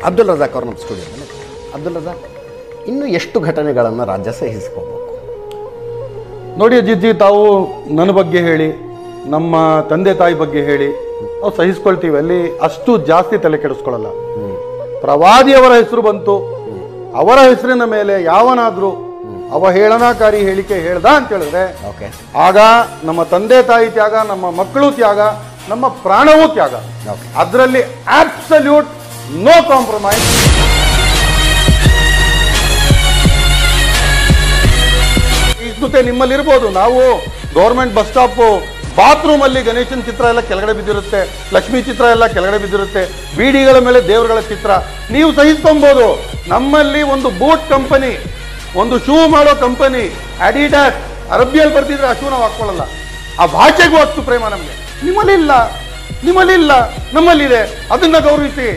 ಅಬ್ದುಲ್ ರಜಾಕ್ ಅವ್ರು ನಮ್ಮ ಸ್ಟುಡಿಯೋದಲ್ಲಿ. ಅಬ್ದುಲ್ ರಜಾಕ್, ಇನ್ನೂ ಎಷ್ಟು ಘಟನೆಗಳನ್ನು ರಾಜ್ಯ ಸಹಿಸ್ಕೋಬೇಕು? ನೋಡಿ ಅಜಿತ್ಜಿ, ತಾವು ನನ್ನ ಬಗ್ಗೆ ಹೇಳಿ, ನಮ್ಮ ತಂದೆ ತಾಯಿ ಬಗ್ಗೆ ಹೇಳಿ, ನಾವು ಸಹಿಸ್ಕೊಳ್ತೀವಿ, ಅಲ್ಲಿ ಅಷ್ಟು ಜಾಸ್ತಿ ತಲೆ ಕೆಡಿಸ್ಕೊಳ್ಳಲ್ಲ. ಪ್ರವಾದಿಯವರ ಹೆಸರು ಬಂತು, ಅವರ ಹೆಸರಿನ ಮೇಲೆ ಯಾವನಾದ್ರೂ ಅವಹೇಳನಕಾರಿ ಹೇಳಿಕೆ ಹೇಳ್ದ ಅಂತ ಹೇಳಿದ್ರೆ ಆಗ ನಮ್ಮ ತಂದೆ ತಾಯಿ ತ್ಯಾಗ, ನಮ್ಮ ಮಕ್ಕಳು ತ್ಯಾಗ, ನಮ್ಮ ಪ್ರಾಣವೂ ತ್ಯಾಗ. ಅದರಲ್ಲಿ ಅಬ್ಸಲ್ಯೂಟ್ ನೋ ಕಾಂಪ್ರಮೈಸ್. ಜೊತೆ ನಿಮ್ಮಲ್ಲಿ ಇರ್ಬೋದು, ನಾವು ಗೌರ್ಮೆಂಟ್ ಬಸ್ ಸ್ಟಾಪ್ ಬಾತ್ರೂಮ್ ಅಲ್ಲಿ ಗಣೇಶನ ಚಿತ್ರ ಎಲ್ಲ ಕೆಳಗಡೆ ಬಿದ್ದಿರುತ್ತೆ, ಲಕ್ಷ್ಮೀ ಚಿತ್ರ ಎಲ್ಲ ಕೆಳಗಡೆ ಬಿದ್ದಿರುತ್ತೆ, ಬೀಡಿಗಳ ಮೇಲೆ ದೇವರುಗಳ ಚಿತ್ರ, ನೀವು ಸಹಿಸ್ಕೊಬಹುದು. ನಮ್ಮಲ್ಲಿ ಒಂದು ಬೂಟ್ ಕಂಪನಿ, ಒಂದು ಶೂ ಮಾಡೋ ಕಂಪನಿ ಅಡಿಡಾಸ್ ಅರಬಿಯಲ್ಲಿ ಬರ್ತಿದ್ರೆ ಆ ಶೂ ನಾವು ಹಾಕೊಳ್ಳಲ್ಲ. ಆ ಭಾಷೆಗೂ ಅಷ್ಟು ಪ್ರೇಮ ನಮಗೆ. ನಿಮ್ಮಲ್ಲಿ ಇಲ್ಲ, ನಮ್ಮಲ್ಲಿದೆ, ಅದನ್ನ ಗೌರವಿಸಿ.